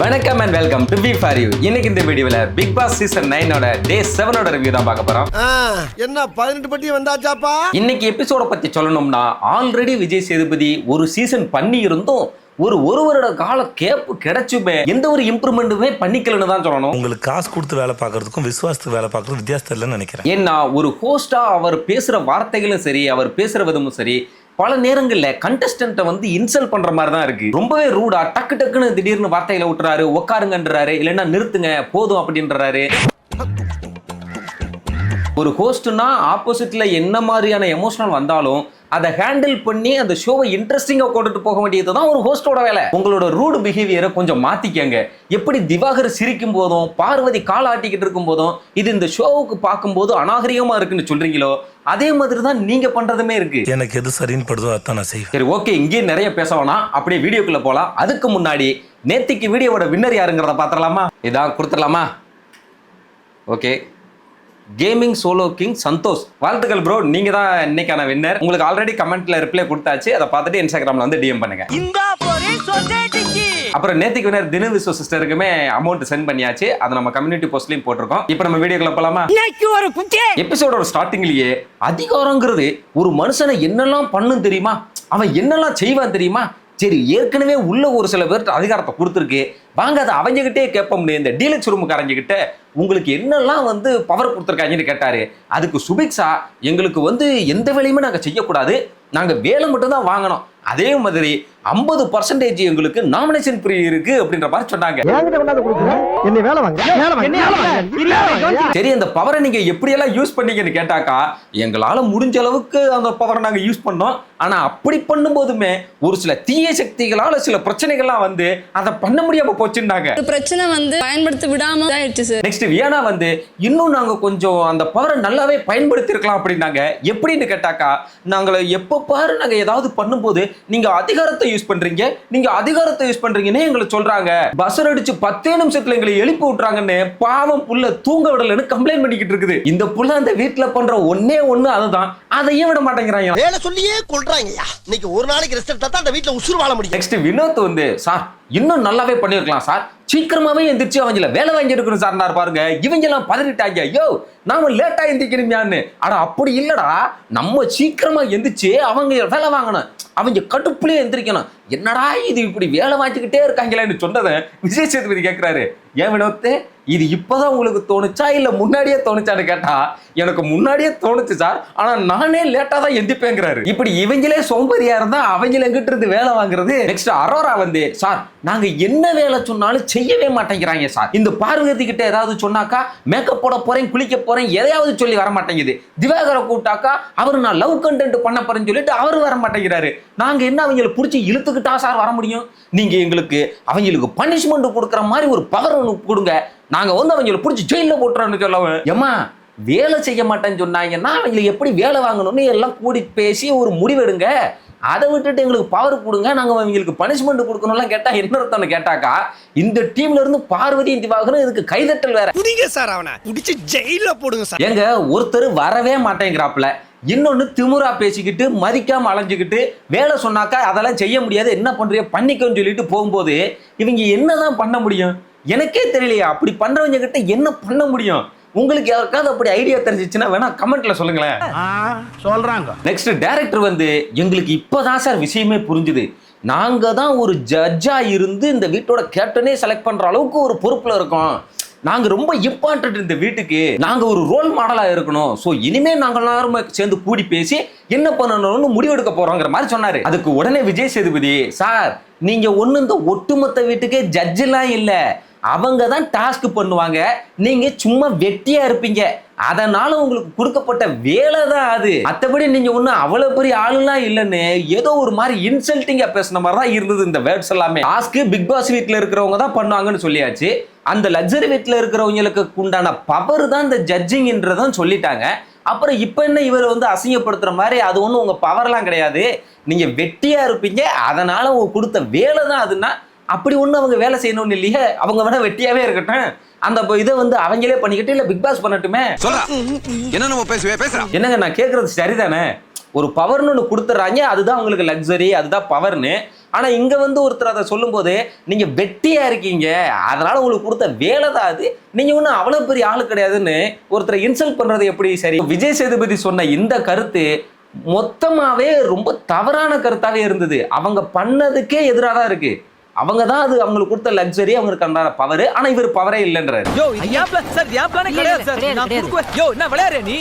வணக்கம் and welcome to B for you. இன்னைக்கு இந்த வீடியோல Bigg Boss season 9 day 7 review தான் பார்க்க போறோம். என்ன 18 பட்டி வந்தாச்சாப்பா? இன்னைக்கு எபிசோட பத்தி சொல்லணும்னா, ஆல்ரெடி விஜய் சேதுபதி ஒரு சீசன் பண்ணி இருந்தும் ஒரு வருட கால கேப் கிடைச்சுமே எந்த ஒரு இம்ப்ரூவ்மெண்ட்டுமே பண்ணிக்கலன்னு தான் சொல்லணும். உங்களுக்கு காசு கொடுத்து வேலை பார்க்கறதுக்கும் விசுவாசத்துக்கு வேலை பார்க்கறதுக்கும் வித்தியாசம் இல்லைன்னு நினைக்கிறேன். ஏன்னா ஒரு ஹோஸ்டா அவர் பேசுற வார்த்தைகளும் சரி, அவர் பேசுற விதமும் சரி, பல நேரங்கள்ல கண்டஸ்டன்ட்டை வந்து இன்சல்ட் பண்ற மாதிரி தான் இருக்கு. ரொம்பவே ரூடா டக்கு டக்குன்னு திடீர்னு வார்த்தைகளை விட்டுறாரு, உட்காருங்கன்றாரு, இல்லைன்னா நிறுத்துங்க போதும் அப்படின்றாரு. ஒரு ஹோஸ்ட்னா ஆப்போசிட்ல என்ன மாதிரியான எமோஷனல் வந்தாலும் அதை ஹேண்டில் பண்ணி அந்த ஷோவை இன்ட்ரெஸ்டிங்கா கொண்டுட்டு போக வேண்டியது தான் ஒரு ஹோஸ்டோட வேலை. உங்களோட ரூடு பிஹேவியரை கொஞ்சம் மாத்திக்கங்க. எப்படி திவாகர் சிரிக்கும் போதும் பார்வதி கால் ஆட்டிக்கிட்டு இருக்கும் போதும் இது இந்த ஷோவுக்கு பார்க்கும்போது அநாகரிகமா இருக்குன்னு சொல்றீங்களோ, அதே மாதிரி தான் நீங்க பண்றதுமே இருக்கு. எனக்கு எது சரின்னு படுதோ அதான் நான் செய்வேன். சரி, ஓகே, இங்கே நிறைய பேச வேணாம், அப்படியே வீடியோக்குள்ள போலாம். அதுக்கு முன்னாடி நேத்திக்கு வீடியோவோட வின்னர் யாருங்கிறத பாத்திரலாமா? இதான் கொடுத்துடலாமா? Okay, gaming solo king Santhosh, வாழ்த்துக்கள் ப்ரோ, நீங்க தான் இன்னைக்கான வின்னர். உங்களுக்கு ஆல்ரெடி கமெண்ட்ல ரிப்ளை கொடுத்தாச்சு, அதை பார்த்துட்டு இன்ஸ்டாகிராம்ல வந்து டிஎம் பண்ணுங்க. அப்புறம் நேத்திக்கு வின்னர் தினு விஸ்வ சிஸ்டருக்குமே அமௌண்ட் சென்ட் பண்ணியாச்சு, அதை நம்ம கம்யூனிட்டி போஸ்ட்லயும் போட்டிருக்கோம். இப்போ நம்ம வீடியோக்குள்ள போலாமா? எபிசோடோட ஸ்டார்டிங்லயே அதிகாரங்கிறது ஒரு மனுஷனை என்னெல்லாம் பண்ணும் தெரியுமா, அவன் என்னெல்லாம் செய்வான் தெரியுமா. சரி, ஏற்கனவே உள்ள ஒரு சில பேர்கிட்ட அதிகாரத்தை கொடுத்துருக்கு, வாங்க அதை அவங்ககிட்டே கேட்ப முடியும். இந்த டீலக்ஸ் ரூமுக்காரங்கிட்ட உங்களுக்கு என்னெல்லாம் வந்து பவர் கொடுத்துருக்காங்கன்னு கேட்டாரு. அதுக்கு சுபிக்ஷா, எங்களுக்கு வந்து எந்த வேலையுமே நாங்கள் செய்யக்கூடாது, நாங்கள் வேலை மட்டும் தான் வாங்கணும், அதே மாதிரி 50% எங்களுக்கு நாமினேஷன் ஃப்ரீ இருக்கு அப்படின்ற மாதிரி சொன்னாங்க. சரி, அந்த பவரை நீங்க எப்படியெல்லாம் யூஸ் பண்ணீங்கன்னு கேட்டாக்கா, எங்களால முடிஞ்ச அளவுக்கு அந்த பவரை நாங்க யூஸ் பண்ணோம், ஆனா அப்படி பண்ணும் போதுமே ஒரு சில தீய சக்திகளால சில பிரச்சனைகள்லாம் வந்து அதை பண்ண முடியாம போச்சுன்னாங்க. பிரச்சனை வந்து பயன்படுத்த விடாம ஆயிடுச்சு சார். நெக்ஸ்ட் வியானா வந்து இன்னும் நாங்க கொஞ்சம் அந்த பவரை நல்லாவே பயன்படுத்தி இருக்கலாம் அப்படின்னாங்க. எப்படின்னு கேட்டாக்கா, நாங்கள எப்ப பாரு நாங்க ஏதாவது பண்ணும்போது நீங்க அதிகாரத்தை யூஸ் பண்றீங்க, நீங்க அதிகாரத்தை யூஸ் பண்றீங்கன்னு எங்களை சொல்றாங்க. பஸ்ஸர் அடிச்சு 10 நிமிஷத்துல எங்களை எழுப்பி விட்டுறாங்கன்னு பாவம் புள்ள தூங்க விடலன்னு கம்ப்ளைண்ட் பண்ணிக்கிட்டு இருக்குது. இந்த புள்ள அந்த வீட்டுல பண்ற ஒன்னே ஒண்ணு அதுதான், அதையும் விட மாட்டேங்கிறாங்க. வேலை சொல்லியே கொள்றாங்கயா. இன்னைக்கு ஒரு நாளைக்கு ரெஸ்ட் எடுத்தா தான் அந்த வீட்டுல உசுர் வாழ முடியும். நெக்ஸ்ட் வினோத் வந்து, சார் இன்னும் நல்லாவே பண்ணிருக்கலாம் சார், சீக்கிரமாவே எந்திரிச்சு அவங்கள வேலை வாங்கி எடுக்கணும் சார் பாருங்க, இவங்க எல்லாம் பதறிட்டாங்க, ஐயோ நாம லேட்டா எந்திரிக்கணும்யான்னு. ஆனா அப்படி இல்லடா, நம்ம சீக்கிரமா எந்திரிச்சு அவங்க வேலை வாங்கணும், அவங்க கடுப்புலயே எந்திரிக்கணும். என்னடா இது இப்படி வேலை வாங்கிக்கிட்டே இருக்காங்களேன்னு சொன்னதை விஜய் சேதுபதி கேட்கிறாரு. ஏன் வினோத்து, இது இப்பதான் உங்களுக்கு தோணுச்சா இல்ல முன்னாடியே தோணுச்சான்னு கேட்டா, எனக்கு முன்னாடியே தோணுச்சு சார், ஆனா நானே லேட்டா தான் எந்திப்பேங்கிறாரு. இப்படி இவங்களே சோம்பேறியா இருந்தா அவங்கள எங்கிட்ட இருந்து வேலை வாங்குறது. நெக்ஸ்ட் அரோரா வந்து, சார் நாங்க என்ன வேலை சொன்னாலும் செய்யவே மாட்டேங்கிறாங்க சார், இந்த பார்வதி கிட்ட ஏதாவது சொன்னாக்கா மேக்கப் போட போறேன், குளிக்க போறேன், எதையாவது சொல்லி வர மாட்டேங்குது. திவாகரை கூப்பிட்டாக்கா அவரு நான் லவ் கண்டென்ட் பண்ண போறேன்னு சொல்லிட்டு அவரு வர மாட்டேங்கிறாரு. நாங்க என்ன அவங்களை பிடிச்சி இழுத்துக்கிட்டா சார் வர முடியும்? நீங்க எங்களுக்கு அவங்களுக்கு பனிஷ்மெண்ட் கொடுக்குற மாதிரி ஒரு பவர் ஒன்று கொடுங்க, நாங்க வந்து அவங்களை பிடிச்சி ஜெயில போட்டுறோம்னு சொல்லவும். ஏமா வேலை செய்ய மாட்டேன்னு சொன்னாங்கன்னா அவங்களுக்கு எப்படி வேலை வாங்கணும்னு எல்லாம் கூடி பேசி ஒரு முடிவெடுங்க, அதை விட்டுட்டு எங்களுக்கு பவர் கொடுங்க, நாங்க அவங்களுக்கு பனிஷ்மெண்ட் கொடுக்கணும்லாம் கேட்டா என்ன அர்த்தம்னு கேட்டாக்கா, இந்த டீம்ல இருந்து பார்வதி திவாகரும் இதுக்கு கைதட்டல் வேற. புடிங்க சார், அவனை புடிச்சு ஜெயில போடுங்க சார். எங்க ஒருத்தர் வரவே மாட்டேங்கிறாப்ல, இன்னொன்னு திமுறா பேசிக்கிட்டு மதிக்காம அலைஞ்சுக்கிட்டு வேலை சொன்னாக்கா அதெல்லாம் செய்ய முடியாது, என்ன பண்றியோ பண்ணிக்கோன்னு சொல்லிட்டு போகும்போது இவங்க என்னதான் பண்ண முடியும் எனக்கே தெரியலையா. அப்படி பண்றவங்க கிட்ட என்ன பண்ண முடியும்? உங்களுக்கு யாருக்காவது அப்படி ஐடியா தெரிஞ்சிச்சுன்னா வேணா கமெண்ட்ல சொல்லுங்களேன். சொல்றாங்க. நெக்ஸ்ட் டைரக்டர் வந்து, எங்களுக்கு இப்பதான் சார் விஷயமே புரிஞ்சுது, நாங்க தான் ஒரு ஜட்ஜா இருந்து இந்த வீட்டோட கேப்டனே செலக்ட் பண்ற அளவுக்கு ஒரு பொறுப்புல இருக்கோம், நாங்க ரொம்ப இம்பார்ட்டன்ட் இந்த வீட்டுக்கு, நாங்க ஒரு ரோல் மாடலா இருக்கணும், சோ இனிமே நாங்க எல்லாரும் சேர்ந்து கூடி பேசி என்ன பண்ணணும்னு முடிவெடுக்க போறோங்கிற மாதிரி சொன்னாரு. அதுக்கு உடனே விஜய் சேதுபதி, சார் நீங்க ஒண்ணு இந்த ஒட்டுமொத்த வீட்டுக்கே ஜட்ஜ் எல்லாம் இல்ல, அவங்க தான் டாஸ்க் பண்ணுவாங்க, நீங்க சும்மா வெட்டியா இருப்பீங்க, அதனால உங்களுக்கு கொடுக்கப்பட்ட வேலை தான் அது, மற்றபடி நீங்க ஒன்னும் அவ்வளவு பெரிய ஆளுலாம் இல்லைன்னு ஏதோ ஒரு மாதிரி இன்சல்ட்டிங்கா பேசின மாதிரி தான் இருந்தது இந்த வேர்ட்ஸ் எல்லாமே. டாஸ்க் பிக் பாஸ் வீட்டுல இருக்கிறவங்க தான் பண்ணுவாங்கன்னு சொல்லியாச்சு, அந்த லக்ஸரி வீட்டுல இருக்கிறவங்களுக்கு உண்டான பவர் தான் இந்த ஜட்ஜிங்ன்றதும் சொல்லிட்டாங்க. அப்புறம் இப்ப என்ன இவர் வந்து அசிங்கப்படுத்துற மாதிரி, அது ஒன்றும் உங்க பவர்லாம் கிடையாது, நீங்க வெட்டியா இருப்பீங்க, அதனால உங்க கொடுத்த வேலை தான் அதுன்னா, அப்படி ஒண்ணு அவங்க வேலை செய்யணும்னு இல்லையே, அவங்க வேணா வெட்டியாவே இருக்கட்டும், அந்த இதை வந்து அவங்களே பண்ணிக்கிட்டு இல்ல பிக் பாஸ் பண்ணட்டுமே. என்னங்க நான் கேட்கறது சரிதானே? ஒரு பவர்னு ஒன்று கொடுத்துட்றாங்க, அதுதான் உங்களுக்கு லக்ஸரி, அதுதான் பவர்னு. ஆனா இங்க வந்து ஒருத்தர் அதை சொல்லும்போது நீங்க வெட்டியா இருக்கீங்க, அதனால உங்களுக்கு கொடுத்த வேலை தான் அது, நீங்க ஒன்றும் அவ்வளவு பெரிய ஆளு கிடையாதுன்னு ஒருத்தரை இன்சல்ட் பண்றது எப்படி சரி? விஜய் சேதுபதி சொன்ன இந்த கருத்து மொத்தமாவே ரொம்ப தவறான கருத்தாவே இருந்தது. அவங்க பண்ணதுக்கே எதிராக தான் இருக்கு. அவங்க தான் அது அவங்களுக்கு கொடுத்த லக்ஸரி, அவங்களுக்கு அந்த பவர். ஆனா இவர் பவரே இல்லைன்றாரு.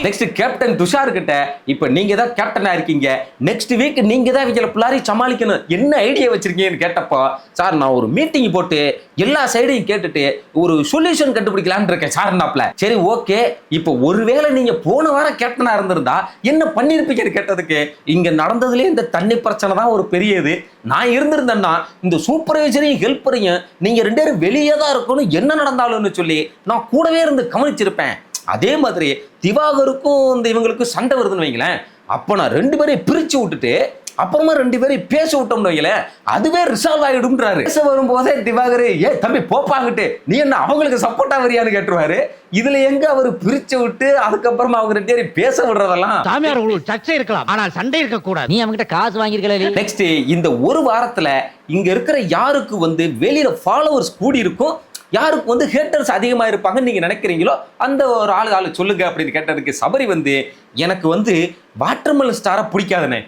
நெக்ஸ்ட் கேப்டன் துஷார் கிட்ட இப்ப நீங்க தான் கேப்டனா இருக்கீங்க, நெக்ஸ்ட் வீக் நீங்க தான் இவங்கள பிளாரி சமாளிக்கணும், என்ன ஐடியா வச்சிருக்கீங்கன்னு கேட்டப்போ, சார் நான் ஒரு மீட்டிங் போட்டு எல்லா சைடையும் கேட்டுட்டு ஒரு சொல்யூஷன் கண்டுபிடிக்கலான்னு இருக்கேன் சார்னாப்ல. சரி ஓகே, இப்போ ஒருவேளை நீங்க போன வாரம் கேப்டனா இருந்திருந்தா என்ன பண்ணிருப்பீங்கன்னு கேட்டதுக்கு, இங்க நடந்ததுலயே இந்த தண்ணி பிரச்சனை தான் ஒரு பெரியது, நான் இருந்திருந்தேன்னா இந்த சூப்பர்வைசரையும் ஹெல்ப்பரையும் நீங்க 2 பேரும் வெளியே தான் இருக்கணும், என்ன நடந்தாலும்னு சொல்லி நான் கூடவே இருந்து கவனிச்சிருப்பேன். அதே மாதிரி திவாகருக்கும் இந்த இவங்களுக்கும் சண்டை வருதுன்னு வைங்களேன், அப்ப நான் 2 பேரையும் பிரிச்சு விட்டுட்டு அப்புறமா 2 பேரையும் பேச விட்டோம்னு வைங்களேன், அதுவே ரிசால்வ் ஆயிடும்ன்றாரு. பேச வரும்போதே திவாகர் தம்பி போப்பாங்கிட்டு நீ என்ன அவங்களுக்கு சப்போர்ட்டா வரியான்னு கேட்டுருவாரு. இதுல எங்க அவரு பிரிச்சு விட்டு அதுக்கப்புறமா அவங்க 2 பேரும் பேச விடுறதெல்லாம். சாமியார் உங்களுக்கு சர்ச்சை இருக்கலாம், ஆனால் சண்டை இருக்க கூடாது. நீ அவங்கிட்ட காசு வாங்கிருக்கல. நெக்ஸ்ட் இந்த ஒரு வாரத்துல இங்க இருக்கிற யாருக்கு வந்து வெளியில ஃபாலோவர்ஸ் கூடி இருக்கும், யாருக்கு வந்து ஹேட்டர்ஸ் அதிகமா இருப்பாங்கன்னு நீங்க நினைக்கிறீங்களோ அந்த ஒரு ஆளு சொல்லுங்க அப்படின்னு கேட்டதுக்கு சபரி வந்து எனக்கு வந்து வாட்டர்மெலன் ஸ்டாரை பிடிக்காதுனே,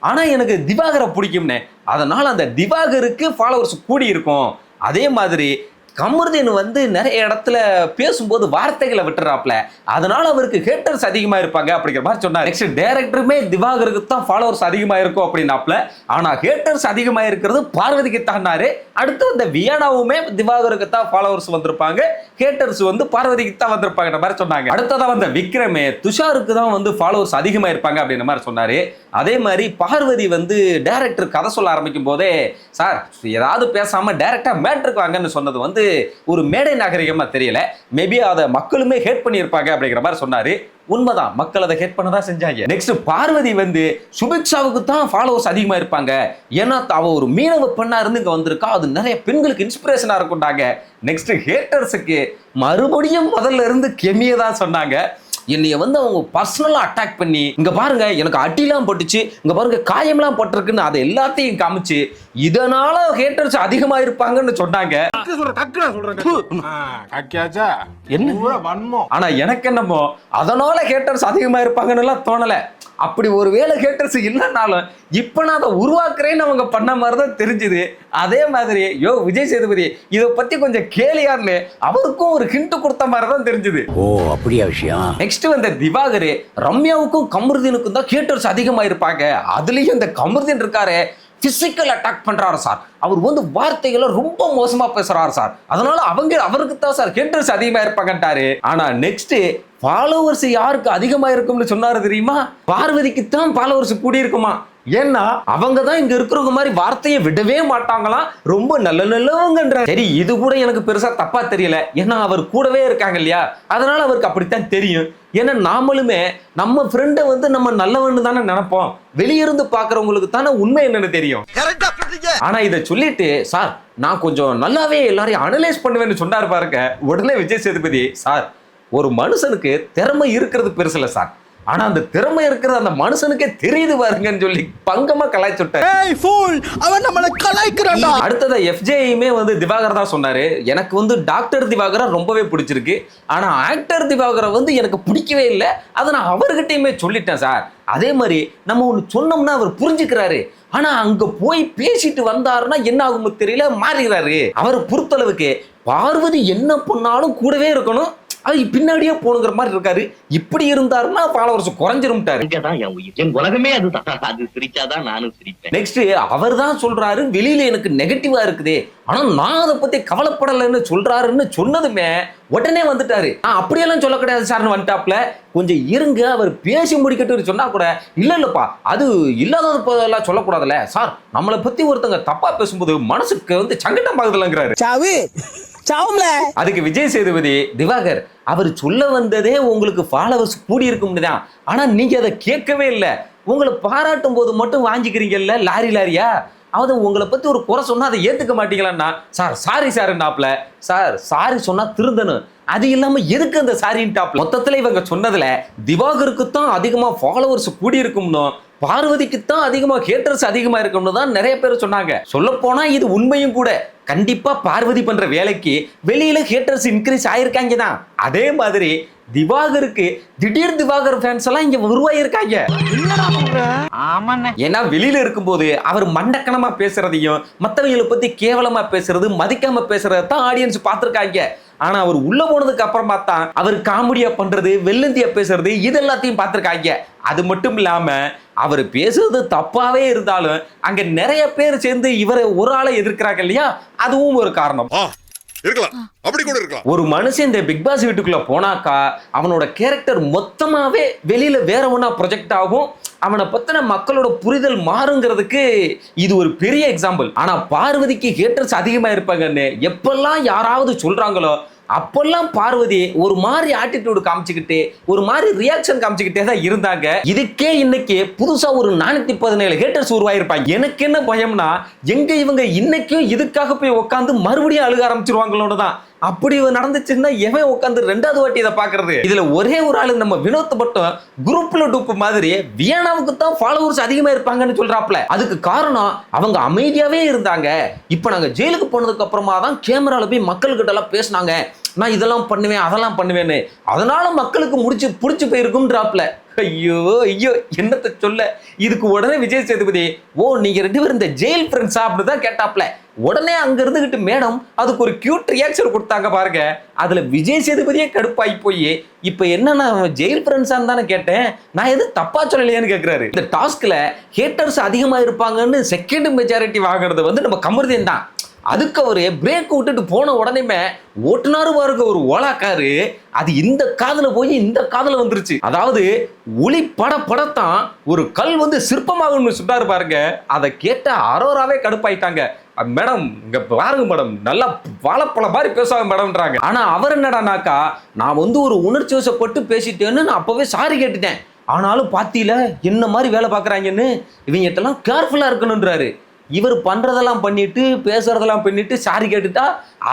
ஆனா எனக்கு திவாகரை பிடிக்கும்னே, அதனால அந்த திவாகருக்கு ஃபாலோவர்ஸ் கூடி இருக்கும். அதே மாதிரி கமருதீன் வந்து நிறைய இடத்துல பேசும்போது வார்த்தைகளை விட்டுறாப்ல, அதனால அவருக்கு ஹேட்டர்ஸ் அதிகமா இருப்பாங்க அப்படிங்கிற மாதிரி சொன்னார். நெக்ஸ்ட் டைரக்டருமே திவாகருக்கு தான் ஃபாலோவர்ஸ் அதிகமா இருக்கும் அப்படின்னாப்ல, ஆனா ஹேட்டர்ஸ் அதிகமா இருக்கிறது பார்வதிக்கு தான்னாரு. அடுத்து அந்த வியானாவுமே திவாகருக்கு தான் ஃபாலோவர்ஸ் வந்திருப்பாங்க, ஹேட்டர்ஸ் வந்து பார்வதிக்கு தான் வந்திருப்பாங்க மாதிரி சொன்னாங்க. அடுத்ததா வந்த விக்ரமே துஷாருக்கு தான் வந்து ஃபாலோவர்ஸ் அதிகமா இருப்பாங்க அப்படின்ற மாதிரி சொன்னாரு. அதே மாதிரி பார்வதி வந்து டைரக்டர் கதை சொல்ல ஆரம்பிக்கும் போதே, சார் ஏதாவது பேசாம டைரக்டா மேட்ருக்கு வாங்கன்னு சொன்னது வந்து ஒரு மேடை நாகரிகமா தெரியல, மேபி அதை மக்களுமே ஹேட் பண்ணியிருப்பாங்க அப்படிங்கிற மாதிரி சொன்னாரு. உண்மைதான், மக்கள் அதை ஹேட் பண்ணதான் செஞ்சாங்க. நெக்ஸ்ட் பார்வதி வந்து சுபிக்ஷாவுக்கு தான் ஃபாலோவர்ஸ் அதிகமா இருப்பாங்க, ஏன்னா அவ ஒரு மீனவ பெண்ணா இருந்து இங்க வந்திருக்கா, அது நிறைய பெண்களுக்கு இன்ஸ்பிரேஷனா இருக்கும்டாங்க. நெக்ஸ்ட் ஹேட்டர்ஸுக்கு மறுபடியும் முதல்ல இருந்து கெமியை தான் சொன்னாங்க. என்னைய வந்து அவங்க பர்சனலா அட்டாக் பண்ணி இங்க பாருங்க எனக்கு அடிலாம் பட்டுச்சு, இங்க பாருங்க காயம்லாம் பட்டிருக்குன்னு அதை எல்லாத்தையும் காமிச்சு இதனால ஹேட்டர்ஸ் அதிகமா இருப்பாங்கன்னு சொன்னாங்க. ஆனா எனக்கு என்னமோ அதனால ஹேட்டர்ஸ் அதிகமா இருப்பாங்கன்னு எல்லாம் தோணல. அப்படி ஒரு வேலை ஹேட்டர்ஸ் இல்லைனாலும் இப்ப நான் அதை உருவாக்குறேன்னு அவங்க பண்ண மாதிரிதான் தெரிஞ்சுது. அதே மாதிரி விஜய் சேதுபதி இதை பத்தி கொஞ்சம் கேளியார்னு அவருக்கும் ஒரு ஹிண்ட் கொடுத்த மாதிரி தான் தெரிஞ்சுது. ஓ அப்படியா விஷயம். நெக்ஸ்ட் வந்த திவாகர் ரம்யாவுக்கும் கமருதீனுக்கும் தான் ஹேட்டர்ஸ் அதிகமா இருப்பாங்க, அதுலயும் இந்த கமருதீன் இருக்காரு பிசிக்கல் அட்டாக் பண்றாரு சார், அவர் வந்து வார்த்தைகளை ரொம்ப மோசமா பேசுறாரு சார், அதனால அவருக்கு தான் சார் ஹேட்டர்ஸ் அதிகமா இருப்பாங்கட்டாரு. ஆனா நெக்ஸ்ட் ஃபாலோவர்ஸ் யாருக்கு அதிகமா இருக்கும்னு சொன்னாரு தெரியுமா, பார்வதிக்கு தான் ஃபாலோவர்ஸ் கூடி இருக்குமா, ஏன்னா அவங்க தான் இங்க இருக்கிறவங்க மாதிரி வார்த்தையை விடவே மாட்டாங்களாம், ரொம்ப நல்லவங்கன்ற. சரி இது கூட எனக்கு பெருசா தப்பா தெரியல, ஏன்னா அவர் கூடவே இருக்காங்க இல்லையா, அதனால அவருக்கு அப்படித்தான் தெரியும். ஏன்னா நாமளுமே நம்ம ஃப்ரெண்டை வந்து நம்ம நல்லவன்னு தானே நினைப்போம், வெளியிருந்து பாக்குறவங்களுக்கு தானே உண்மை என்னன்னு தெரியும். ஆனா இதை சொல்லிட்டு சார் நான் கொஞ்சம் நல்லாவே எல்லாரையும் அனலைஸ் பண்ணுவேன்னு சொன்னாரு பாருங்க. உடனே விஜய் சேதுபதி, சார் ஒரு மனுஷனுக்கு திறமை இருக்கிறது பெருசு இல்ல சார், ஆனா அந்த திறமை இருக்கிறது அந்த மனுஷனுக்கே தெரியுது பாருங்கன்னு சொல்லி பங்கமா கலாய்ச்சுட்டாரு. அடுத்தது எஃப்ஜேயுமே வந்து திவாகர் தான் சொன்னாரு, எனக்கு வந்து டாக்டர் திவாகரை ரொம்பவே பிடிச்சிருக்கு, ஆனா ஆக்டர் திவாகரை வந்து எனக்கு பிடிக்கவே இல்லை, அதை நான் அவர்கிட்டயுமே சொல்லிட்டேன் சார். அதே மாதிரி நம்ம ஒண்ணு சொன்னோம்னா அவர் புரிஞ்சுக்கிறாரு, ஆனா அங்க போய் பேசிட்டு வந்தாருன்னா என்ன ஆகும் தெரியல, மாறிடுறாரு. அவர் பொறுத்தளவுக்கு பார்வதி என்ன பண்ணாலும் கூடவே இருக்கணும், அது பின்னாடியே போனுங்கிற மாதிரி இருக்காரு. இப்படி இருந்தாருன்னா ஃபாலோவர்ஸ் குறைஞ்சிரும்ட்டாரு. உலகமே அதுதான், அது சிரிச்சாதான் நானும் சிரிப்பேன். நெக்ஸ்ட் அவர் தான் சொல்றாரு வெளியில எனக்கு நெகட்டிவா இருக்குது, ஆனா நான் அதை பத்தி கவலைப்படலைன்னு சொல்றாருன்னு சொன்னதுமே உடனே வந்துட்டாரு. அப்படியெல்லாம் சொல்ல கிடையாது சார்னு வந்துட்டாப்ல. கொஞ்சம் இருங்க அவர் பேசி முடிக்கட்டு சொன்னா கூட இல்லப்பா அது இல்லாத போதெல்லாம் சொல்லக்கூடாதுல்ல சார், நம்மளை பத்தி ஒருத்தங்க தப்பா பேசும்போது மனசுக்கு வந்து சங்கடம் பாக்குதுலங்கிறாரு. அதுக்கு விஜய் சேதுபதி, திவாகர் அவர் சொல்ல வந்ததே உங்களுக்கு ஃபாலோவர்ஸ் கூடி இருக்கும்னு தான், ஆனா நீங்க அதை கேட்கவே இல்லை, உங்களை பாராட்டும் போது மட்டும் வாங்கிக்கிறீங்கல்ல லாரியா, அது உங்களை பத்தி ஒரு குறை சொன்னா அதை ஏத்துக்க மாட்டீங்களான்னா சார் சாரி சார்னாப்ல. சார் சாரி சொன்னா திருந்தணும், அது இல்லாம எதுக்கு அந்த சாரின் டாப். மொத்தத்துல இவங்க சொன்னதுல திவாகருக்கு தான் அதிகமா ஃபாலோவர்ஸ் கூடி இருக்கும்னு பார்வதிக்கு தான் அதிகமா ஹேட்டர்ஸ் அதிகமா இருக்கும்னு தான் நிறைய பேர் சொன்னாங்க. சொல்ல போனா இது உண்மையும் கூட. கண்டிப்பா பார்வதி பண்ற வேலைக்கு வெளியில ஹேட்டர்ஸ் இன்க்ரீஸ் ஆயிருக்காங்க தான். அதே மாதிரி திவாகருக்கு திடீர் திவாகர் ஃபேன்ஸ் எல்லாம் இங்க உருவாயிருக்காங்க. ஏன்னா வெளியில இருக்கும்போது அவர் மண்டக்கணமா பேசுறதையும் மத்தவங்களை பத்தி கேவலமா பேசுறது மதிக்காம பேசுறத தான் ஆடியன்ஸ் பார்த்திருக்காங்க. ஆனா அவர் உள்ள போனதுக்கு அப்புறமா தான் அவர் காமெடியா பண்றது வெள்ளந்தியா பேசுறது இது எல்லாத்தையும் பார்த்திருக்காங்க. அது மட்டும் இல்லாம அவர் பேசுறது தப்பாவே இருந்தாலும் அங்க நிறைய பேர் சேர்ந்து இவரை ஒரு ஆளை எதிர்க்கிறாங்க இல்லையா, அதுவும் ஒரு காரணம். இருக்கலாம், அப்படி கூட இருக்கலாம். ஒரு மனுஷன் இந்த பிக் பாஸ் வீட்டுக்குள்ள போனாக்கா அவனோட கேரக்டர் மொத்தமாவே வெளியில வேற ஒண்ணா ப்ரொஜெக்ட் ஆகும். அவனை பத்தின மக்களோட புரிதல் மாறுங்கிறதுக்கு இது ஒரு பெரிய எக்ஸாம்பிள். ஆனா பார்வதிக்கு ஹேட்டர்ஸ் அதிகமா இருப்பாங்கன்னு எப்பெல்லாம் யாராவது சொல்றாங்களோ அப்பெல்லாம் பார்வதி ஒரு மாதிரி ஆட்டிடியூட் காமிச்சுக்கிட்டு ஒரு மாதிரி ரியாக்ஷன் காமிச்சுக்கிட்டே தான் இருந்தாங்க. இதுக்கே இன்னைக்கு புதுசா ஒரு 417 ஹேட்டர்ஸ் உருவாயிருப்பாங்க. எனக்கு என்ன பயம்னா எங்க இவங்க இன்னைக்கும் இதுக்காக போய் உட்காந்து மறுபடியும் அழுக ஆரம்பிச்சிருவாங்களோன்னு தான். அப்படி நடந்துச்சுன்னா எவன் உட்காந்து ரெண்டாவது வாட்டி இதை பாக்குறது? இதுல ஒரே ஒரு ஆளு நம்ம வினோத் மட்டும் குரூப்ல டூப் மாதிரி வியனாவுக்கு தான் ஃபாலோவர்ஸ் அதிகமா இருப்பாங்கன்னு சொல்றாப்ல. அதுக்கு காரணம் அவங்க அமைதியாவே இருந்தாங்க. இப்ப நாங்க ஜெயிலுக்கு போனதுக்கு அப்புறமா தான் கேமரால போய் மக்கள் கிட்ட எல்லாம் பேசினாங்க, நான் இதெல்லாம் பண்ணுவேன் அதெல்லாம் பண்ணுவேன்னு, அதனால மக்களுக்கு புடிச்சு போயிருக்கும்ன்றாப்ல. ஐயோ ஐயோ என்னத்தை சொல்ல. இதுக்கு உடனே விஜய் சேதுபதி ஓ நீங்க 2 பேரும் இந்த ஜெயில் ஃப்ரெண்ட்ஸா அப்படிதான் கேட்டாப்ல. உடனே அங்க இருந்துகிட்டு மேடம் அதுக்கு ஒரு கியூட் ரியாக்ஷன் கொடுத்தாங்க பாருங்க. அதுல விஜய் சேதுபதியே கடுப்பாகி போய் இப்ப என்னன்னா ஜெயில் ஃப்ரெண்ட்ஸான்னு தானே கேட்டேன், நான் எதுவும் தப்பா சொல்லலையேன்னு கேட்கிறாரு. இந்த டாஸ்க்ல ஹேட்டர்ஸ் அதிகமா இருப்பாங்கன்னு செகண்ட் மெஜாரிட்டி வாங்குறது வந்து நம்ம கமருதீன் தான். அதுக்கு அவரு பிரேக் விட்டுட்டு போன உடனே ஓட்டுனாரு பாருங்க ஒரு ஓலாக்காரு, அது இந்த காதுல போய் இந்த காதுல வந்துருச்சு. அதாவது ஒளி படத்தான் ஒரு கல் வந்து சிற்பமாகும்னு சொன்னாரு பாருங்க. அதை கேட்ட அரோராவே கடுப்பாயிட்டாங்க. மேடம் இங்க பாருங்க மேடம் நல்லா வாழைப்பழ மாதிரி பேசுவாங்க மேடம்ன்றாங்க. ஆனா அவர் என்னடானாக்கா நான் வந்து ஒரு உணர்ச்சி வசப்பட்டு பேசிட்டேன்னு நான் அப்பவே சாரி கேட்டுட்டேன், ஆனாலும் பாத்தியில என்ன மாதிரி வேலை பார்க்குறாங்கன்னு இவங்ககிட்டலாம் கேர்ஃபுல்லா இருக்கணும்ன்றாரு. இவர் பண்றதெல்லாம் பண்ணிட்டு பேசுறதெல்லாம் பண்ணிட்டு சாரி கேட்டுட்டா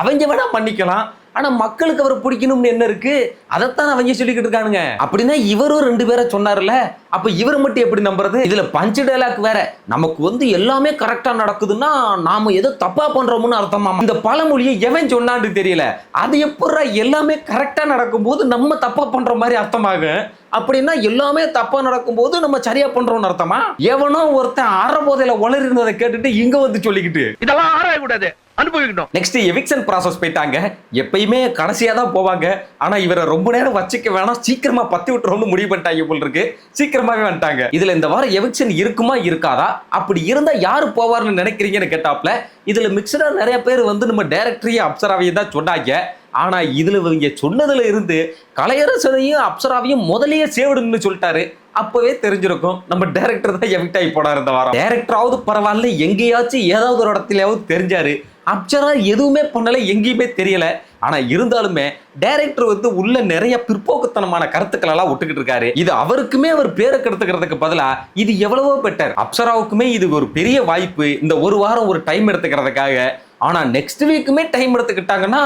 அவங்க வேணா பண்ணிக்கலாம். ஆனா மக்களுக்கு அவர் பிடிக்கணும்னு என்ன இருக்கு, அதைத்தான் அவங்க சொல்லிக்கிட்டு இருக்கானுங்க. அப்படின்னா இவரும் 2 பேரை சொன்னார்ல, அப்ப இவர் மட்டும் எப்படி நம்புறது? இதுல பஞ்ச் டைலாக் வேற. நமக்கு வந்து எல்லாமே கரெக்டா நடக்குதுன்னா நாம ஏதோ தப்பா பண்றோம்னு அர்த்தமா? இந்த பழமொழியை எவன் சொன்னான்னு தெரியல. அது எப்படா எல்லாமே கரெக்டா நடக்கும்போது நம்ம தப்பா பண்ற மாதிரி அர்த்தமாகும்? அப்படின்னா எல்லாமே தப்பா நடக்கும்போது நம்ம சரியா பண்றோம்னு அர்த்தமா? எவனோ ஒருத்தன் அற போதையில உளறினதை கேட்டுட்டு இங்க வந்து சொல்லிக்கிட்டு இதெல்லாம் ஆராய கூடாது, அனுபவிக்கணும். நெக்ஸ்ட் எவிக்ஷன் ப்ராசஸ் போயிட்டாங்க. எப்பயுமே கடைசியா தான் போவாங்க. ஆனா இவரை ரொம்ப நேரம் வச்சுக்க வேணாம், சீக்கிரமா பத்தி விட்டுறோம்னு முடிவு பண்ணிட்டாங்க போல இருக்கு. சீக்கிரமாவே வந்துட்டாங்க. இதுல இந்த வாரம் எவிக்ஷன் இருக்குமா இருக்காதா, அப்படி இருந்தா யாரு போவார்னு நினைக்கிறீங்கன்னு கேட்டாப்ல. இதுல மிக்சடா நிறைய பேர் வந்து நம்ம டைரக்டரையும் அப்சராவையும் தான் சொன்னாங்க. ஆனா இதுல இவங்க சொன்னதுல இருந்து கலையரசனையும் அப்சராவையும் முதலையே சேவிடுன்னு சொல்லிட்டாரு. அப்பவே தெரிஞ்சிருக்கும் நம்ம டைரக்டர் தான் எவிக்ட் ஆகி போனார் இந்த வாரம். டைரக்டராவது பரவாயில்ல, எங்கேயாச்சும் ஏதாவது ஒரு இடத்துலயாவது தெரிஞ்சாரு. அப்சரா எதுவுமே பண்ணல, எங்கேயுமே தெரியல. ஆனா இருந்தாலுமே டைரக்டர் வந்து உள்ள நிறைய பிற்போக்குத்தனமான கருத்துக்கள் எல்லாம் ஒட்டுக்கிட்டு இருக்காரு. இது அவருக்குமே அவர் பேரை கெடுத்துக்கிறதுக்கு பதிலா இது எவ்வளவோ பெட்டர். அப்சராவுக்குமே இது ஒரு பெரிய வாய்ப்பு, இந்த ஒரு வாரம் ஒரு டைம் எடுத்துக்கிறதுக்காக. ஆனா நெக்ஸ்ட் வீக்குமே டைம் எடுத்துக்கிட்டாங்கன்னா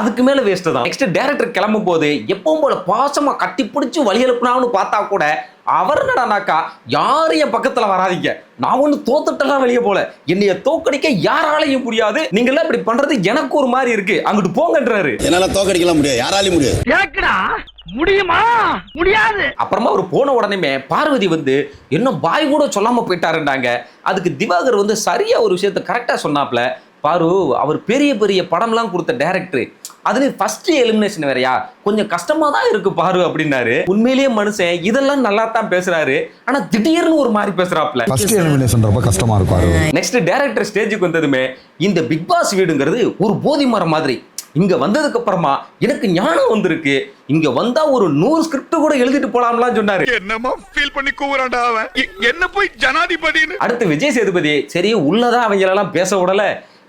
அதுக்கு மேல வேஸ்ட் தான். நெக்ஸ்ட் டைரக்டர் கிளம்பும் போது எப்பவும் போல பாசமா கட்டி பிடிச்சி வழி எழுப்பினான்னு பார்த்தா கூட அவர் என்னடானாக்கா யாரும் என் பக்கத்துல வராதிங்க, நான் ஒண்ணு தோத்துட்டெல்லாம் வெளியே போல, என்னைய தோக்கடிக்க யாராலையும் முடியாது, நீங்க எல்லாம் இப்படி பண்றது எனக்கு ஒரு மாதிரி இருக்கு, அங்கிட்டு போங்கன்றாரு. என்னால தோக்கடிக்கலாம் முடியாது, யாராலையும் முடியாது. கேக்குடா முடியுமா? முடியாது. அப்புறமா அவர் போன உடனே பார்வதி வந்து இன்னும் பாய் கூட சொல்லாம போயிட்டாருண்டாங்க. அதுக்கு திவாகர் வந்து சரியா ஒரு விஷயத்த கரெக்டா சொன்னாப்ல. பாரு அவர் பெரிய பெரிய படம்லாம் கொடுத்த டைரக்டர், அதுல ஃபர்ஸ்ட் எலிமினேஷன் வேறையா, கொஞ்சம் கஷ்டமா தான் இருக்கு பாரு அப்படின்னாரு. உண்மையிலேயே மனுஷன் இதெல்லாம் நல்லா தான் பேசுறாரு, ஆனா திடீர்னு ஒரு மாதிரி பேசுறாப்ல. ஃபர்ஸ்ட் எலிமினேஷன் ரொம்ப கஷ்டமா இருக்கும். நெக்ஸ்ட் டைரக்டர் ஸ்டேஜுக்கு வந்ததுமே இந்த பிக் பாஸ் வீடுங்கிறது ஒரு போதி மரம் மாதிரி. இங்க வந்ததுக்கு அப்புறமா எனக்கு ஞானம் வந்திருக்கு, இங்க வந்தா ஒரு 100 ஸ்கிரிப்ட் கூட எழுதிட்டு போலாம்லாம் சொன்னாரு. என்னமா ஃபீல் பண்ணி கூவுறான்டா அவன், என்ன போய் ஜனாதிபதின்னு. அடுத்து விஜய் சேதுபதி சரி உள்ளதான் அவங்க எல்லாம் பேச விடல,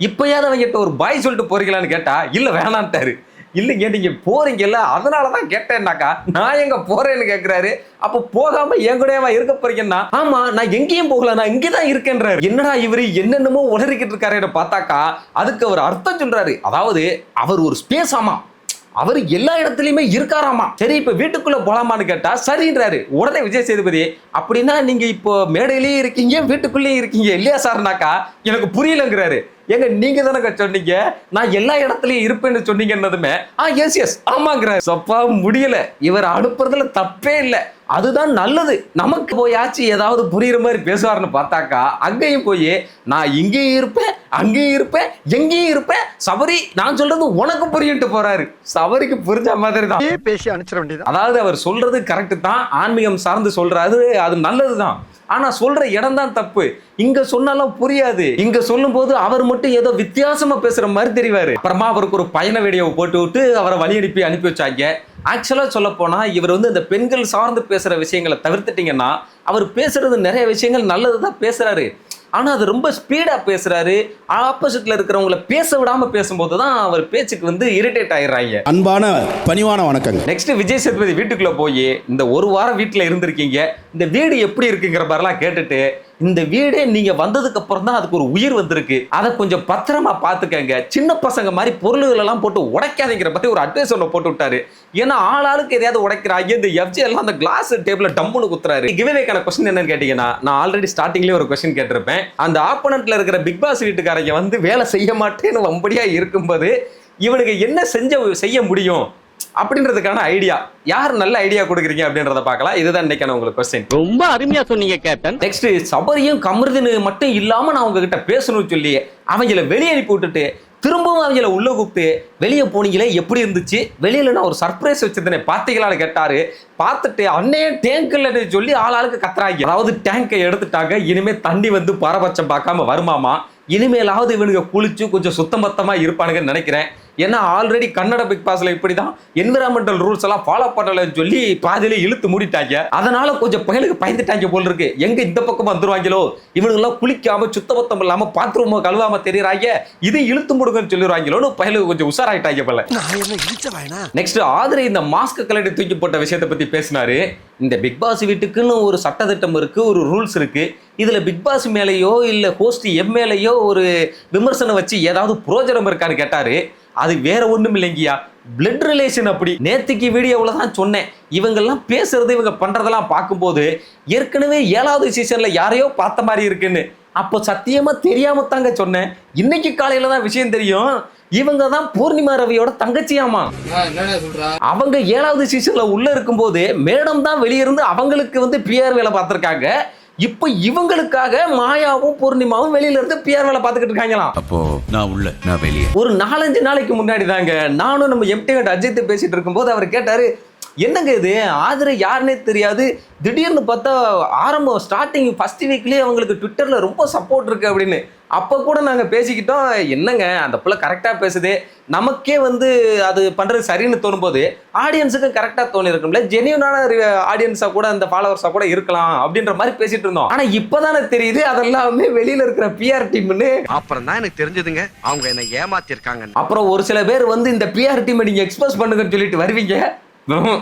இப்பயாவது அவங்க ஒரு பாய் சொல்லிட்டு போறீங்களான்னு கேட்டா இல்ல வேணான்ட்டாரு. இல்லைங்க நீங்க போறீங்கல்ல அதனாலதான் கேட்டேன்னாக்கா நான் எங்க போறேன்னு கேட்கிறாரு. அப்ப போகாம என் கூடவா இருக்க போறீங்கன்னா, ஆமா நான் எங்கேயும் போகல நான் இங்கதான் இருக்கேன்றாரு. என்னடா இவரு என்னென்னமோ உளறிக்கிட்டு இருக்காரு பார்த்தாக்கா அதுக்கு அவர் அர்த்தம் சொல்றாரு. அதாவது அவர் ஒரு ஸ்பேஸ், ஆமா அவர் எல்லா இடத்துலயுமே இருக்காராமா. சரி இப்ப வீட்டுக்குள்ள போலாமான்னு கேட்டா சரின்றாரு. உடனே விஜய் சேதுபதி அப்படின்னா நீங்க இப்போ மேடையிலேயே இருக்கீங்க வீட்டுக்குள்ளேயே இருக்கீங்க இல்லையா சார்னாக்கா எனக்கு புரியலங்கிறாரு. ஏங்க நீங்க தானே சொன்னீங்க நான் எல்லா இடத்துலயும் இருப்பேன்னு சொன்னீங்கன்னதுமே எஸ் ஆமாங்கிறாரு. சப்பா முடியல. இவர் அனுப்புறதுல தப்பே இல்லை, அதுதான் நல்லது. நமக்கு போயாச்சு ஏதாவது புரியுற மாதிரி பேசுவார்னு பார்த்தாக்கா அங்கேயும் போய் நான் இங்கேயும் இருப்பேன் அங்கேயும் இருப்பேன் எங்கேயும் இருப்பேன் சபரி நான் சொல்றது உனக்கு புரியுன்ட்டு போறாரு. சபரிக்கு புரிஞ்ச மாதிரி தான் பேசி அனுப்பிச்சிட வேண்டியது. அதாவது அவர் சொல்றது கரெக்ட் தான், ஆன்மீகம் சார்ந்து சொல்றாரு, அது நல்லதுதான். ஆனா சொல்ற இடம் தான் தப்பு. இங்க சொன்னாலும் புரியாது. இங்க சொல்லும் போது அவர் மட்டும் ஏதோ வித்தியாசமா பேசுற மாதிரி தெரிவாரு. அப்புறமா அவருக்கு ஒரு பயண வீடியோவை போட்டு விட்டு அவரை வழி அனுப்பி வச்சாங்க. ஆக்சுவலா சொல்ல போனா இவர் வந்து இந்த பெண்கள் சார்ந்து பேசுற விஷயங்களை தவிர்த்துட்டீங்கன்னா அவர் பேசுறது நிறைய விஷயங்கள் நல்லதுதான் பேசுறாரு. ஆனா அது ரொம்ப ஸ்பீடா பேசுறாரு. ஆப்போசிட்ல இருக்கிறவங்களை பேச விடாம பேசும்போது தான் அவர் பேச்சுக்கு வந்து இரிட்டேட் ஆயிடுறாங்க. அன்பான பணிவான வணக்கங்கள். நெக்ஸ்ட் விஜய் சேதுபதி வீட்டுக்குள்ள போய் இந்த ஒரு வாரம் வீட்டுல இருந்திருக்கீங்க, இந்த வீடு எப்படி இருக்குங்கிற மாதிரிலாம் கேட்டுட்டு இந்த வீடே நீங்க வந்ததுக்கு அப்புறம் தான் அதுக்கு ஒரு உயிர் வந்திருக்கு, அதை கொஞ்சம் பத்திரமா பாத்துக்கங்க, சின்ன பசங்க மாதிரி பொருள்கள் எல்லாம் போட்டு உடைக்காதீங்கிற மாதிரி ஒரு அட்வைஸ் ஒன்று போட்டு விட்டாரு. ஏன்னா ஆளாளுக்கு எதையாவது உடைக்கிறாங்க. இந்த எஃப்ஜி எல்லாம் அந்த கிளாஸ் டேபிள்ல டம்முன்னு குத்துறாரு. கிவ்அவேக்கான கொஸ்டின் என்னன்னு கேட்டீங்கன்னா நான் ஆல்ரெடி ஸ்டார்டிங்லேயே ஒரு கொஸ்டின் கேட்டிருப்பேன். அந்த ஆப்போனன்ட்ல இருக்கிற பிக் பாஸ் வீட்டுக்காரங்க வந்து வேலை செய்ய மாட்டேன்னு வம்படியா இருக்கும்போது இவனுக்கு என்ன செய்ய முடியும் அப்படின்றதுக்கான ஐடியா யார் நல்ல ஐடியா கொடுக்குறீங்க அப்படின்றத பார்க்கலாம். இதுதான் இன்னைக்கான உங்களுக்கு கொஸ்டின். ரொம்ப அருமையா சொன்னீங்க கேப்டன். நெக்ஸ்ட் சபரியும் கமருதின்னு மட்டும் இல்லாம நான் உங்ககிட்ட பேசணும்னு சொல்லி அவங்கள வெளியே அனுப்பி விட்டுட்டு திரும்பவும் அவங்கள உள்ள கூப்பிட்டு வெளியே போனீங்களே எப்படி இருந்துச்சு, வெளியில நான் ஒரு சர்ப்ரைஸ் வச்சிருந்தேன் பார்த்தீங்களான்னு கேட்டாரு. பார்த்துட்டு அன்னையே டேங்க் இல்லைன்னு சொல்லி ஆளாளுக்கு கத்துறாங்க. அதாவது டேங்கை எடுத்துட்டாங்க, இனிமே தண்ணி வந்து பாரபட்சம் பார்க்காம வருமாமா, இனிமேலாவது இவனுக்கு குளிச்சு கொஞ்சம் சுத்தமத்தமா இருப்பானுங்கன்னு நினைக்கிறேன். ஏன்னா ஆல்ரெடி கன்னட பிக் பாஸ்ல இப்படிதான் என்விரான்மெண்டல் ரூல்ஸ் எல்லாம் ஃபாலோ பண்ணலன்னு சொல்லி பாதியிலே இழுத்து மூடிட்டாங்க. அதனால கொஞ்சம் பயலுக்கு பயந்துட்டாங்க போல் இருக்கு. எங்க இந்த பக்கம் வந்துருவாங்களோ, இவனுங்க எல்லாம் குளிக்காம சுத்தமத்தம் இல்லாம பாத்ரூம் கழுவாம தெரியுறாங்க, இது இழுத்து முடுங்கன்னு சொல்லிடுவாங்களோன்னு பயலுக்கு கொஞ்சம் உஷாராயிட்டாங்க போல. நெக்ஸ்ட் ஆதிரை இந்த மாஸ்க் கலட்டி தூக்கி போட்ட விஷயத்தை பத்தி பேசினாரு. இந்த பிக் பாஸ் வீட்டுக்குன்னு ஒரு சட்டத்திட்டம் இருக்கு, ஒரு ரூல்ஸ் இருக்கு. இதுல பிக் பாஸ் மேலேயோ இல்ல ஹோஸ்ட் எம் மேலேயோ ஒரு விமர்சனம் வச்சு ஏதாவது புரோஜனம் இருக்கான்னு கேட்டாரு. அது வேற ஒண்ணும் இல்லைங்கயா, பிளட் ரிலேஷன். அப்படி நேத்துக்கு வீடியோவில் தான் சொன்னேன், இவங்கெல்லாம் பேசுறது இவங்க பண்றதெல்லாம் பார்க்கும்போது ஏற்கனவே 7வது சீசன்ல யாரையோ பார்த்த மாதிரி இருக்குன்னு. அப்போ சத்தியமா தெரியாம தாங்க சொன்னேன். இன்னைக்கு காலையில தான் விஷயம் தெரியும். இவங்க தான் பூர்ணிமா ரவியோட தங்கச்சியாமா. அவங்க 7வது சீசன்ல உள்ள இருக்கும்போது மேடம் தான் வெளியிருந்து அவங்களுக்கு வந்து பிஆர் வேலை பார்த்திருக்காங்க. இப்ப இவங்களுக்காக மாயாவும் பூர்ணிமாவும் வெளியில இருந்து பிஆர் வேலை பார்த்துக்கிட்டு இருக்காங்களாம். அப்போ நான் உள்ள நான் வெளியே. ஒரு 4-5 நாளைக்கு முன்னாடி தாங்க நானும் நம்ம எம்டி அஜித் பேசிட்டு இருக்கும்போது அவர் கேட்டாரு, என்னங்க இது ஆதிரை யாருன்னே தெரியாது, திடீர்னு பார்த்தா ஆரம்பம் ஸ்டார்டிங் ஃபர்ஸ்ட் வீக்லயே அவங்களுக்கு ட்விட்டர்ல ரொம்ப சப்போர்ட் இருக்கு அப்படின்னு. அப்போ கூட நாங்கள் பேசிக்கிட்டோம், என்னங்க அந்த பிள்ளை கரெக்டாக பேசுது, நமக்கே வந்து அது பண்ணுறது சரின்னு தோணும்போது ஆடியன்ஸுக்கும் கரெக்டாக தோணி இருக்கும்ல, ஜெனியூனான ஆடியன்ஸாக கூட அந்த ஃபாலோவர்ஸாக கூட இருக்கலாம் அப்படின்ற மாதிரி பேசிட்டு இருந்தோம். ஆனால் இப்போதானே தெரியுது அதெல்லாமே வெளியில் இருக்கிற பிஆர் டீம்னு. அப்புறம் தான் எனக்கு தெரிஞ்சதுங்க அவங்க என்ன ஏமாத்திருக்காங்க. அப்புறம் ஒரு சில பேர் வந்து இந்த பிஆர் டீமை நீங்கள் எக்ஸ்போஸ் பண்ணுங்கன்னு சொல்லிட்டு வருவீங்க.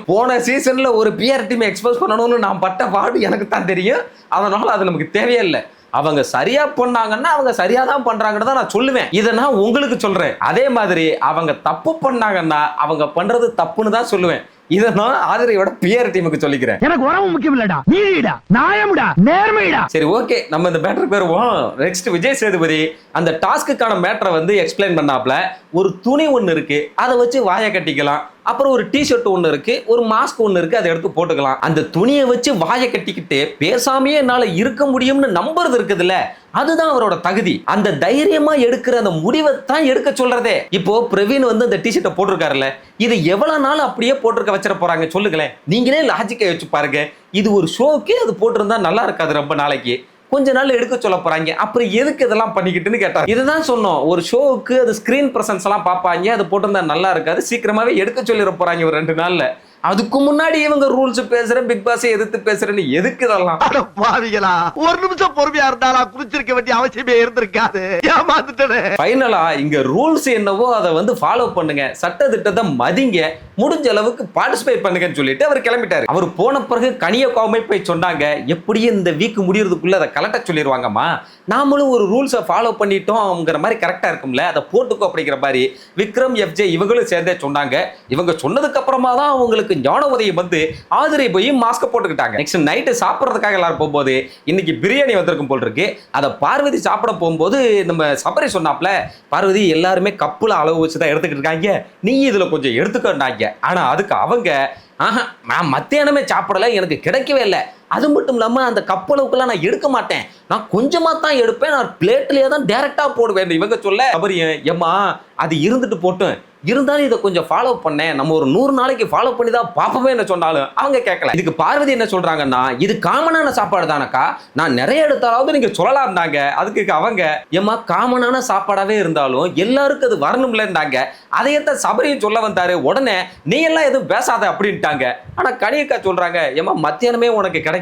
போன சீசன்ல ஒரு பிஆர் டீம் எக்ஸ்போஸ் பண்ணணும்னு நான் பட்ட பாடு எனக்கு தான் தெரியும். அதனால அது நமக்கு தேவையே இல்லை. அவங்க சரியா பண்ணாங்கன்னா அவங்க சரியா தான் பண்றாங்கன்னு தான் நான் சொல்லுவேன். இதை நான் உங்களுக்கு சொல்றேன். அதே மாதிரி அவங்க தப்பு பண்ணாங்கன்னா அவங்க பண்றது தப்புன்னு தான் சொல்லுவேன். இதை நான் ஆதிரையோட பிஆர் டீமுக்கு சொல்லிக்கிறேன். எனக்கு உறவு முக்கியம் இல்லடா, நீடா நியாயம்டா நேர்மைடா. சரி ஓகே, நம்ம இந்த மேட்டருக்கு வருவோம். நெக்ஸ்ட் விஜய் சேதுபதி அந்த டாஸ்க்குக்கான மேட்டரை வந்து எக்ஸ்பிளைன் பண்ணாப்ல. ஒரு துணி ஒன்று இருக்கு, அதை வச்சு வாயை கட்டிக்கலாம். அப்புறம் ஒரு டிஷர்ட் ஒன்று இருக்கு, ஒரு மாஸ்க் ஒன்று இருக்கு, அதை எடுத்து போட்டுக்கலாம். அந்த துணியை வச்சு வாயை கட்டிக்கிட்டு பேசாமையே என்னால இருக்க முடியும்னு நம்புறது இருக்குதுல்ல, அதுதான் அவரோட தகுதி. அந்த தைரியமா எடுக்கிற அந்த முடிவை தான் எடுக்க சொல்றதே. இப்போ பிரவீன் வந்து அந்த டிஷர்ட்டை போட்டிருக்காருல்ல, இது எவ்வளவு நாள் அப்படியே போட்டிருக்க வச்சிட போறாங்க சொல்லுங்களேன். நீங்களே லாஜிக்கை வச்சு பாருங்க. இது ஒரு ஷோக்கே அது போட்டிருந்தா நல்லா இருக்காது, ரொம்ப நாளைக்கு கொஞ்ச நாள் எடுக்க சொல்ல போறாங்க. அப்புறம் எதுக்கு இதெல்லாம் பண்ணிக்கிட்டுன்னு கேட்டார். இதுதான் சொன்னோம், ஒரு ஷோவுக்கு அது ஸ்கிரீன் பிரசன்ஸ் எல்லாம் பார்ப்பாங்க, அது போட்டிருந்தா நல்லா இருக்காது, சீக்கிரமாவே எடுக்க சொல்லிட போறாங்க ஒரு 2 நாள்ல. அதுக்கு முன்னாடி இவங்க ரூல்ஸ் பேசுற பிக் பாஸ் எதிர்த்து பேசுறேன்னு எதுக்கு இதெல்லாம்? பாவிகளா, ஒரு நிமிஷம் பொறுமையா இருந்தாலா குடிச்சிருக்க வேண்டிய அவசியமே இருந்திருக்காது. ஏமாந்துட்டேன். ஃபைனலா இங்க ரூல்ஸ் என்னவோ அதை வந்து ஃபாலோ பண்ணுங்க, சட்ட திட்டத்தை மதிங்க, முடிஞ்ச அளவுக்கு பார்ட்டிசிபேட் பண்ணுங்கன்னு சொல்லிட்டு அவர் கிளம்பிட்டாரு. அவர் போன பிறகு கனியக்காவுமே போய் சொன்னாங்க, எப்படியும் இந்த வீக் முடியறதுக்குள்ள அதை கலெக்ட சொல்லிடுவாங்கம்மா, நாமளும் ஒரு ரூல்ஸை ஃபாலோ பண்ணிட்டோம்ங்கிற மாதிரி கரெக்டா இருக்கும்ல, அதை போட்டுக்கோ அப்படிங்கிற மாதிரி விக்ரம் எஃப்ஜே இவங்களும் சேர்ந்தே சொன்னாங்க. இவங்க சொன்னதுக்கு அப்புறமா தான் அவங்களுக்கு ஞான உதயம் வந்து ஆதிரை போய் மாஸ்க் போட்டுக்கிட்டாங்க. நெக்ஸ்ட் நைட்டு சாப்பிட்றதுக்காக எல்லாரும் போகும்போது இன்னைக்கு பிரியாணி வந்திருக்கும் போல் இருக்கு. அதை பார்வதி சாப்பிட போகும்போது நம்ம சபரி சொன்னாப்ல, பார்வதி எல்லாருமே கப்புல அளவு வச்சு தான் எடுத்துக்கிட்டு இருக்காங்க, நீ இதுல கொஞ்சம் எடுத்துக்கண்டாங்க. ஆனா அதுக்கு அவங்க, ஆஹா நான் மத்தியானமே சாப்பிடல, எனக்கு கிடைக்கவே இல்லை, அது மட்டும் இல்லாமல் அந்த கப்பளவுக்குலாம் நான் எடுக்க மாட்டேன், நான் கொஞ்சமாக தான் எடுப்பேன், நான் பிளேட்லேயே தான் டேரெக்டாக போடுவேன் இவங்க சொல்ல. அவர் ஏம்மா அது இருந்துட்டு போட்டும், இருந்தாலும் இதை கொஞ்சம் ஃபாலோ பண்ணேன், நம்ம ஒரு 100 நாளைக்கு ஃபாலோ பண்ணி தான் பார்ப்போமே என்ன சொன்னாலும் அவங்க கேட்கல. இதுக்கு பார்வதி என்ன சொல்றாங்கன்னா, இது காமனான சாப்பாடு தானக்கா, நான் நிறைய எடுத்தாலாவது நீங்க சொல்லலாம்னாங்க. அதுக்கு அவங்க, ஏம்மா காமனான சாப்பாடாவே இருந்தாலும் எல்லாருக்கும் அது வரணும்லன்றாங்க. அதையத்தான் சபரியும் சொல்ல வந்தாரு. உடனே நீ எல்லாம் எதுவும் பேசாத அப்படின்ட்டாங்க. ஆனா கனியக்கா சொல்றாங்க, ஏம்மா மத்தியானமே உனக்கு கிடைக்கல,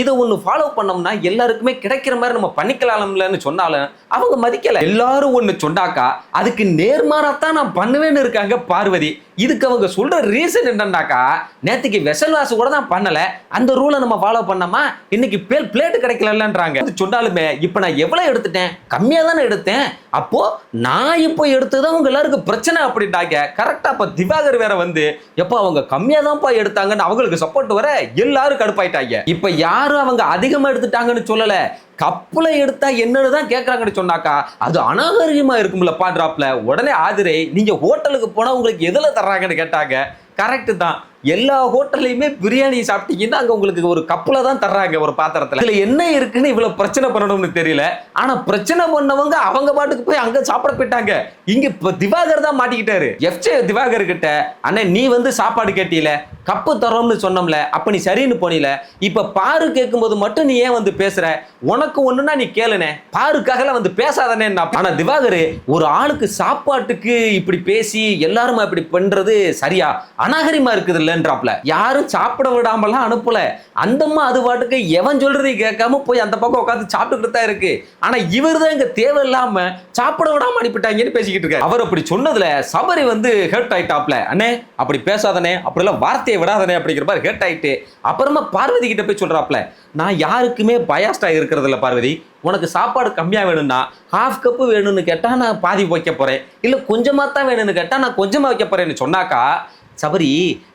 இதை ஒன்று ஃபாலோ பண்ணோம்னா எல்லாருக்குமே கிடைக்கிற மாதிரி நம்ம பண்ணிக்கலாம்லன்னு சொன்னாலும் அவங்க மதிக்கல. எல்லாரும் ஒன்று சொன்னாக்கா அதுக்கு நேர்மாறாத்தான் நான் பண்ணுவேன்னு இருக்காங்க பார்வதி. இதுக்கு அவங்க சொல்ற ரீசன் என்னன்னாக்கா, நேற்றுக்கு வெசல் வாசு கூட தான் பண்ணல, அந்த ரூலை நம்ம ஃபாலோ பண்ணோமா இன்னைக்கு பிளேட் கிடைக்கலன்றாங்க. சொன்னாலுமே இப்போ நான் எவ்வளவு எடுத்துட்டேன், கம்மியா தானே எடுத்தேன், அப்போ நான் இப்போ எடுத்ததான் உங்க எல்லாருக்கும் பிரச்சனை அப்படின்ட்டாங்க. கரெக்டா அப்ப திவாகர் வேற வந்து, எப்போ அவங்க கம்மியா தான்ப்பா எடுத்தாங்கன்னு அவங்களுக்கு சப்போர்ட் வர எல்லாரும் கடுப்பாயிட்டாங்க. இப்ப யாரும் அவங்க அதிகமா எடுத்துட்டாங்கன்னு சொல்லல, கப்புல எடுத்தா என்னன்னு தான் கேட்கறாங்கன்னு சொன்னாக்கா அது அநாகரிகமா இருக்கும்ல பாடுறாப்ல. உடனே ஆதிரை, நீங்க ஹோட்டலுக்கு போனா உங்களுக்கு எதுல தர்றாங்கன்னு கேட்டாங்க. கரெக்ட் தான், எல்லா ஹோட்டல்லையுமே பிரியாணி சாப்பிட்டீங்கன்னா அங்க உங்களுக்கு ஒரு கப்புல தான் தர்றாங்க, ஒரு பாத்திரத்துல. இதுல என்ன இருக்குன்னு இவ்வளவு பிரச்சனை பண்ணணும்னு தெரியல. ஆனா பிரச்சனை பண்ணவங்க அவங்க பாட்டுக்கு போய் அங்க சாப்பிட போயிட்டாங்க. இங்க திவாகர் தான் மாட்டிக்கிட்டாரு. எஃப்ஜே திவாகர் கிட்ட, அண்ணே நீ வந்து சாப்பாடு கேட்டீல, கப்பு தரோம்னு சொன்னோம்ல, அப்ப நீ சரின்னு போனீல, இப்ப பாரு கேட்கும்போது மட்டும் நீ ஏன் வந்து பேசுற, உனக்கு ஒண்ணுன்னா நீ கேளுனே, பாருக்காக வந்து பேசாதானே. ஆனா திவாகர் ஒரு ஆளுக்கு சாப்பாட்டுக்கு இப்படி பேசி எல்லாரும் இப்படி பண்றது சரியா, அநாகரிகமா இருக்குது இல்லன்றாப்ல. யாரும் சாப்பிட விடாமலாம் அனுப்பல, அந்தம்மா அது பாட்டுக்கு எவன் சொல்றதை கேட்காம போய் அந்த பக்கம் உட்காந்து சாப்பிட்டுக்கிட்டு தான் இருக்கு. ஆனா இவர் தான் இங்க தேவையில்லாம சாப்பிட விடாம அனுப்பிட்டாங்கன்னு பேசிக்கிட்டு இருக்காரு. அவர் அப்படி சொன்னதுல சபரி வந்து ஹர்ட் ஆயிட்டாப்ல, அண்ணே அப்படி பேசாதனே, அப்படிலாம் வார்த்தையை விடாதனே அப்படிங்கிற மாதிரி ஹர்ட் ஆயிட்டு அப்புறமா பார்வதி கிட்ட போய் சொல்றாப்ல, நான் யாருக்குமே பயாஸ்டா இருக்கிறது இல்ல பார்வதி, உனக்கு சாப்பாடு கம்மியா வேணும்னா ஹாஃப் கப்பு வேணும்னு கேட்டா நான் பாதி வைக்க போறேன், இல்ல கொஞ்சமா தான் வேணும்னு கேட்டா நான் கொஞ்சமா வைக்க போறேன்னு சொன்னாக்கா, சபரி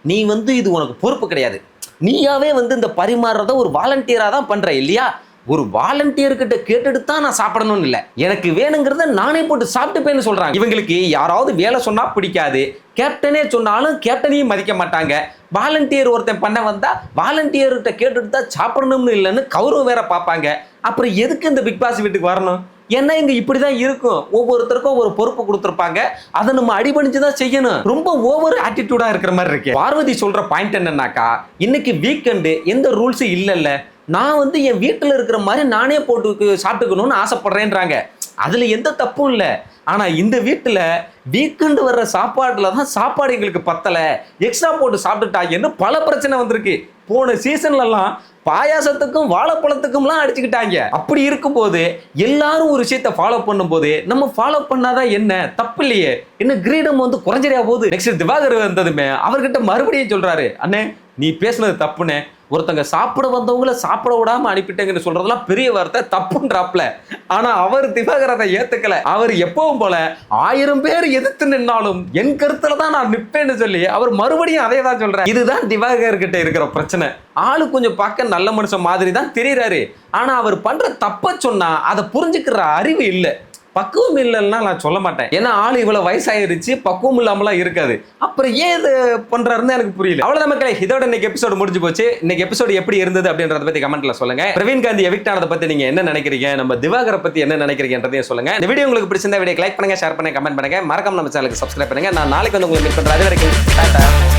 நீ வந்து இது உனக்கு பொறுப்பு கிடையாது, நீயாவே வந்து இந்த பரிமாறுறத ஒரு வாலண்டியரா தான் பண்ற இல்லையா, ஒரு வாலண்டியர் கிட்ட கேட்டுட்டு தான் நான் சாப்பிடணும்னு இல்லை, எனக்கு வேணுங்கிறத நானே போட்டு சாப்பிட்டுப்பேன்னு சொல்றாங்க. இவங்களுக்கு யாராவது வேலை சொன்னா பிடிக்காது, கேப்டனே சொன்னாலும் கேப்டனையும் மதிக்க மாட்டாங்க. வாலண்டியர் ஒருத்தன் பண்ண வந்தா வாலண்டியர்கிட்ட கேட்டுட்டு தான் சாப்பிடணும்னு இல்லைன்னு கௌரவம் வேற பார்ப்பாங்க. அப்புறம் எதுக்கு இந்த பிக் பாஸ் வீட்டுக்கு வரணும்? ஏன்னா இங்க இப்படிதான் இருக்கும், ஒவ்வொருத்தருக்கும் ஒரு பொறுப்பு கொடுத்துருப்பாங்க, அதை நம்ம அடிபணிச்சுதான் செய்யணும். ரொம்ப ஓவர் ஆட்டிடியூடா இருக்கிற மாதிரி இருக்கு. பார்வதி சொல்ற பாயிண்ட் என்னன்னாக்கா, இன்னைக்கு வீக்கெண்டு எந்த ரூல்ஸும் இல்லைல்ல, நான் வந்து என் வீட்டில் இருக்கிற மாதிரி நானே போட்டு சாப்பிட்டுக்கணும்னு ஆசைப்படுறேன்றாங்க. அதுல எந்த தப்பும் இல்லை. ஆனா இந்த வீட்டுல வீக்கெண்டு வர்ற சாப்பாடுல தான் சாப்பாடு எங்களுக்கு பத்தல, எக்ஸ்ட்ரா போட்டு சாப்பிட்டுட்டாங்கன்னு பல பிரச்சனை வந்திருக்கு. போன சீசன்லாம் பாயாசத்துக்கும் வாழைப்பழத்துக்கும்லாம் அடிச்சுக்கிட்டாங்க. அப்படி இருக்கும்போது எல்லாரும் ஒரு விஷயத்தை ஃபாலோ பண்ணும்போது நம்ம ஃபாலோ பண்ணாதான் என்ன தப்பு இல்லையே, என்ன கிரீடம் வந்து குறைஞ்சறியா போகுது. நெக்ஸ்ட் திவாகர் வந்ததுமே அவர்கிட்ட மறுபடியும் சொல்றாரு, அண்ணே நீ பேசுனது தப்புனே, ஒருத்தங்க சாப்பிட வந்தவங்கள சாப்பிட விடாம அனுப்பிட்டேங்கன்னு சொல்றதெல்லாம் பெரிய வார்த்தை, தப்புன்றாப்ல. ஆனா அவர் திவாகர் அதை ஏத்துக்கல. அவர் எப்பவும் போல 1000 பேர் எதிர்த்து நின்னாலும் என் கருத்துல தான் நான் நிற்பேன்னு சொல்லி அவர் மறுபடியும் அதே தான் சொல்றாரு. இதுதான் திவாகர் கிட்ட இருக்கிற பிரச்சனை. ஆளு கொஞ்சம் பார்க்க நல்ல மனுஷன் மாதிரி தான் தெரியுறாரு, ஆனா அவர் பண்ற தப்ப சொன்னா அதை புரிஞ்சுக்கிற அறிவு இல்லை, பக்குவம் இல்லைன்னா நான் சொல்ல மாட்டேன். ஏன்னா ஆளு இவ்வளவு வயசாயிருச்சு, பக்குவம் இல்லாமலாம் இருக்காது. அப்புறம் ஏன் இது பண்றாருன்னு எனக்கு புரியல. அவ்வளவு மக்களே, இதோட இன்னைக்கு எபிசோடு முடிஞ்சு போச்சு. இன்னைக்கு எபிசோடு எப்படி இருந்தது அப்படின்றத பத்தி கமெண்ட்ல சொல்லுங்க. பிரவீன் காந்தி எவிக்ட் ஆனதை பத்தி நீங்க என்ன நினைக்கிறீங்க, நம்ம திவாகரை பத்தி என்ன நினைக்கிறீங்கன்றதையும் சொல்லுங்க. இந்த வீடியோ உங்களுக்கு பிடிச்சிருந்தா வீடியோ லைக் பண்ணுங்க, ஷேர் பண்ணுங்க, கமெண்ட் பண்ணுங்க, மறக்காம நம்ம சேனலுக்கு சப்ஸ்கிரைப் பண்ணுங்க. நான் நாளைக்கு வந்து உங்களுக்கு மீட் பண்றேன். அது வரைக்கும் டாடா.